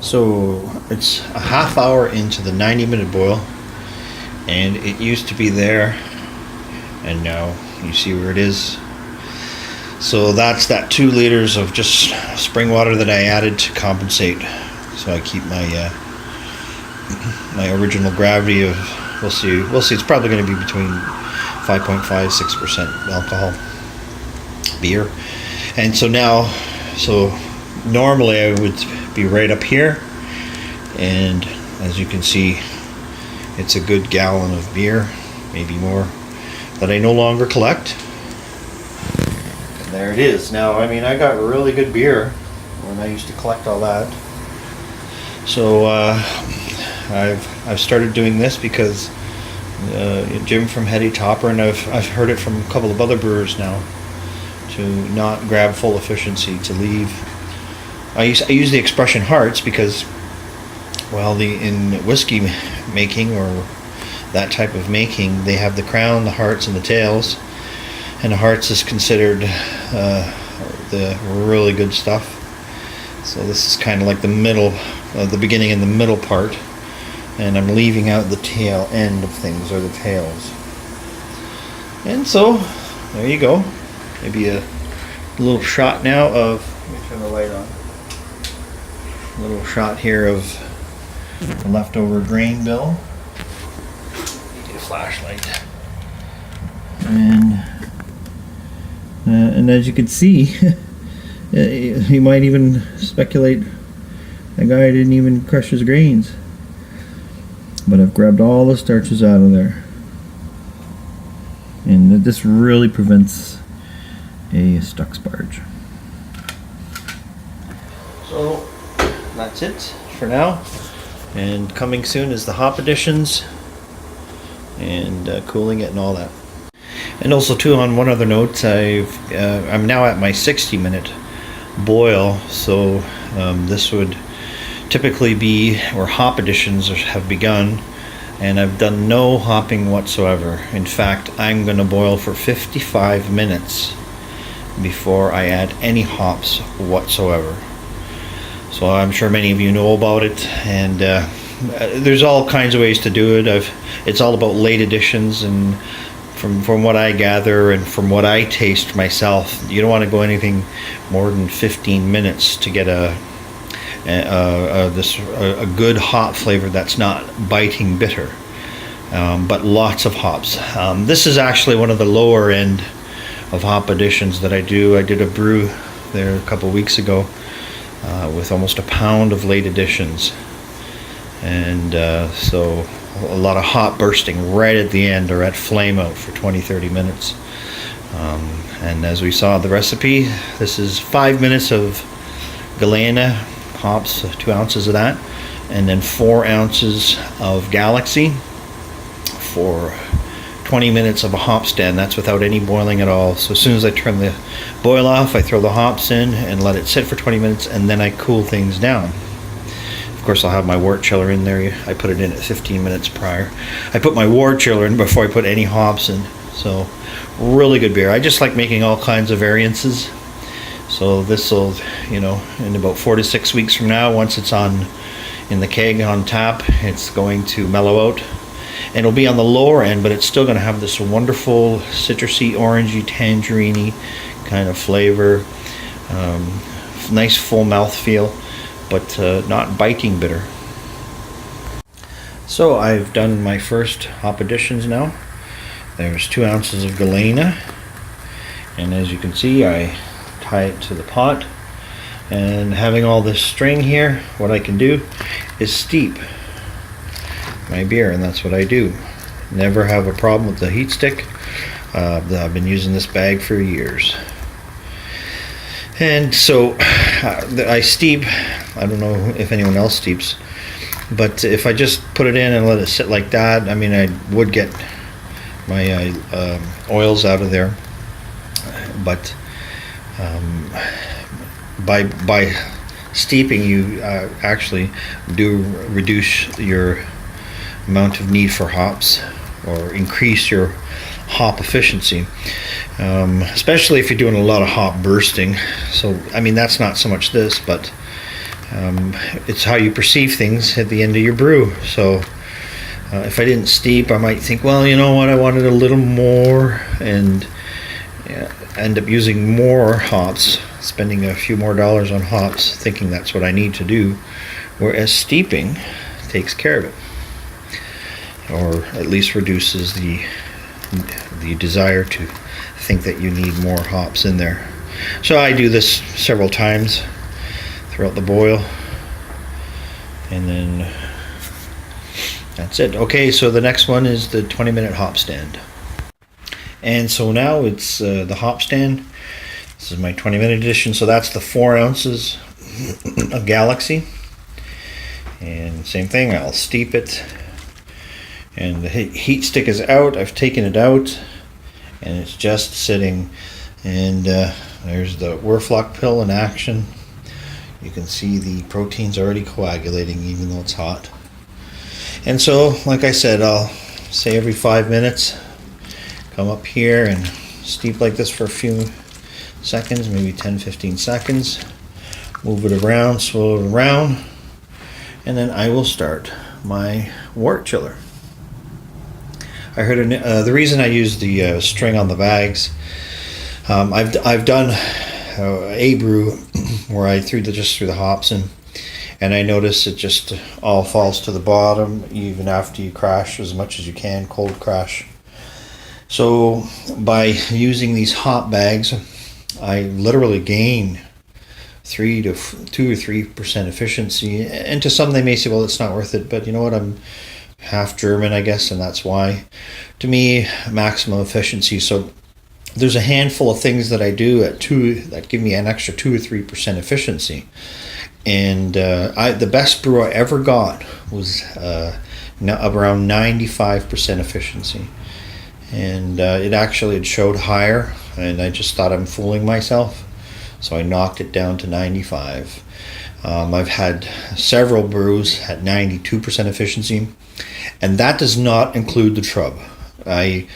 So it's a half hour into the 90-minute boil, and it used to be there, and now you see where it is. So that's that 2 liters of just spring water that I added to compensate. So I keep my my original gravity of, we'll see, it's probably going to be between 5.5-6% alcohol beer. And so now, normally I would be right up here, and as you can see, it's a good gallon of beer, maybe more, that I no longer collect. And there it is. Now, I mean, I got really good beer when I used to collect all that. So I've started doing this because Jim from Heady Topper, and I've heard it from a couple of other brewers now, to not grab full efficiency, to leave. I use the expression hearts because, well, in whiskey making, or that type of making, they have the crown, the hearts, and the tails. And the hearts is considered the really good stuff. So this is kind of like the middle, the beginning and the middle part. And I'm leaving out the tail end of things, or the tails. And so, there you go. Maybe a little shot now of, let me turn the light on. A little shot here of the leftover grain bill. Need a flashlight. And as you can see, you might even speculate that guy didn't even crush his grains. But I've grabbed all the starches out of there. And this really prevents a stuck sparge. So that's it for now. And coming soon is the hop additions and cooling it and all that. And also too, on one other note, I'm now at my 60-minute boil, so this would typically be where hop additions have begun, and I've done no hopping whatsoever. In fact, I'm going to boil for 55 minutes before I add any hops whatsoever. So I'm sure many of you know about it, and there's all kinds of ways to do it. It's all about late additions, and from what I gather and from what I taste myself, you don't want to go anything more than 15 minutes to get a good hop flavor that's not biting bitter, but lots of hops. This is actually one of the lower end of hop additions that I do. I did a brew there a couple weeks ago with almost a pound of late additions, and so a lot of hop bursting right at the end, or at flame out for 20-30 minutes. And as we saw the recipe, this is 5 minutes of Galena hops, 2 ounces of that, and then 4 ounces of Galaxy for 20 minutes of a hop stand. That's without any boiling at all. So as soon as I turn the boil off, I throw the hops in and let it sit for 20 minutes, and then I cool things down. Of course, I'll have my wort chiller in there. I put it in at 15 minutes prior. I put my wort chiller in before I put any hops in. So really good beer. I just like making all kinds of variances. So this will, in about 4 to 6 weeks from now, once it's in the keg on tap, it's going to mellow out. And it'll be on the lower end, but it's still going to have this wonderful citrusy, orangey, tangerine-y kind of flavor. Nice full mouth feel, but not biting bitter. So I've done my first hop additions now. There's 2 ounces of Galena, and as you can see, I tie it to the pot, and having all this string here, what I can do is steep my beer, and that's what I do. Never have a problem with the heat stick. I've been using this bag for years. And so I steep. I don't know if anyone else steeps, but if I just put it in and let it sit like that, I mean, I would get my oils out of there, but by steeping, you actually do reduce your amount of need for hops, or increase your hop efficiency, especially if you're doing a lot of hop bursting. So I mean, that's not so much this, but It's how you perceive things at the end of your brew. So if I didn't steep, I might think, well, you know what, I wanted a little more, and end up using more hops, spending a few more dollars on hops, thinking that's what I need to do, whereas steeping takes care of it, or at least reduces the desire to think that you need more hops in there. So I do this several times throughout the boil, and then that's it. Okay, so the next one is the 20-minute hop stand. And so now it's the hop stand. This is my 20-minute edition, so that's the 4 ounces of Galaxy. And same thing, I'll steep it. And the heat stick is out. I've taken it out, and it's just sitting. And there's the Werflock pill in action. You can see the protein's already coagulating, even though it's hot. And so, like I said, I'll say every 5 minutes, come up here and steep like this for a few seconds, maybe 10-15 seconds. Move it around, swirl it around, and then I will start my wort chiller. I heard the reason I use the string on the bags. I've done a brew where I just threw the hops in, and I notice it just all falls to the bottom even after you crash as much as you can, cold crash. So by using these hop bags, I literally gain 2 or 3% efficiency. And to some they may say, well, it's not worth it, but you know what, I'm half German, I guess, and that's why. To me, maximum efficiency. So there's a handful of things that I do that give me an extra 2 or 3% efficiency. And the best brew I ever got was around 95% efficiency. And it showed higher, and I just thought I'm fooling myself, so I knocked it down to 95. I've had several brews at 92% efficiency, and that does not include the trub. I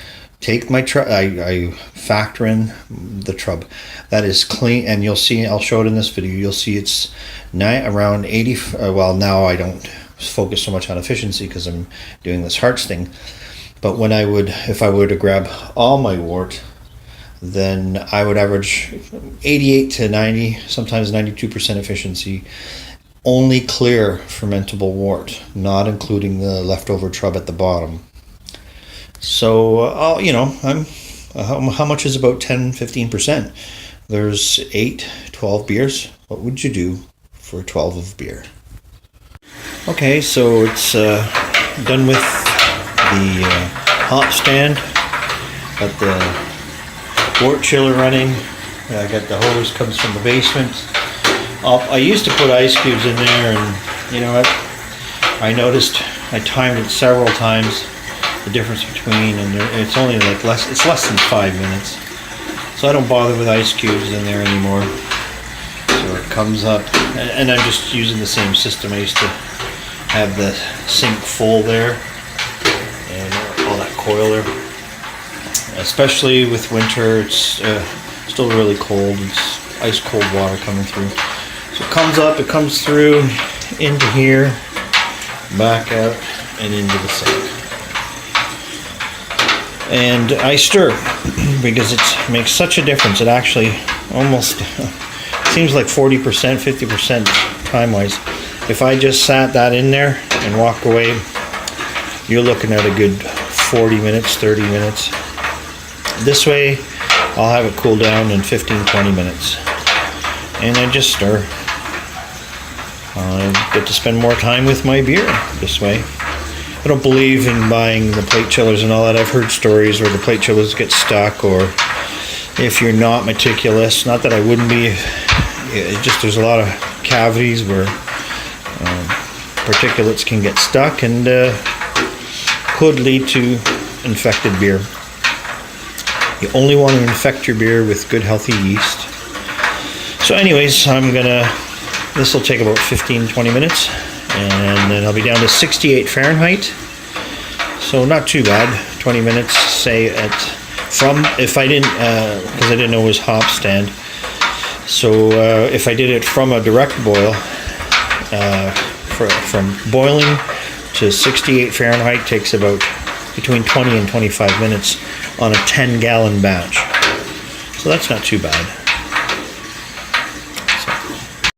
take my I factor in the trub. That is clean, and you'll see, I'll show it in this video, you'll see it's around 80. Well, now I don't focus so much on efficiency because I'm doing this hearts thing. But if I were to grab all my wort, then I would average 88 to 90, sometimes 92% efficiency, only clear fermentable wort, not including the leftover trub at the bottom. So, how much is about 10-15%? There's 8-12 beers. What would you do for 12 of beer? Okay, so it's done with the hop stand. Got the wort chiller running. I got the hose comes from the basement. I used to put ice cubes in there, and you know what? I noticed I timed it several times, the difference between, and it's only like less than 5 minutes. So I don't bother with ice cubes in there anymore. So it comes up, and I'm just using the same system. I used to have the sink full there, and all that coil there. Especially with winter, it's still really cold. It's ice cold water coming through. So it comes up, it comes through into here, back out, and into the sink. And I stir because it makes such a difference. It actually almost seems like 40%, 50% time-wise. If I just sat that in there and walked away, you're looking at a good 40 minutes, 30 minutes. This way, I'll have it cool down in 15-20 minutes. And I just stir. I get to spend more time with my beer this way. I don't believe in buying the plate chillers and all that. I've heard stories where the plate chillers get stuck, or if you're not meticulous, not that I wouldn't be, there's a lot of cavities where particulates can get stuck and could lead to infected beer. You only want to infect your beer with good healthy yeast. So anyways, this will take about 15-20 minutes, and then I'll be down to 68 Fahrenheit. So not too bad. 20 minutes, say if I didn't, because I didn't know it was hop stand. So if I did it from a direct boil, from boiling to 68 Fahrenheit takes about between 20 and 25 minutes on a 10-gallon batch. So that's not too bad.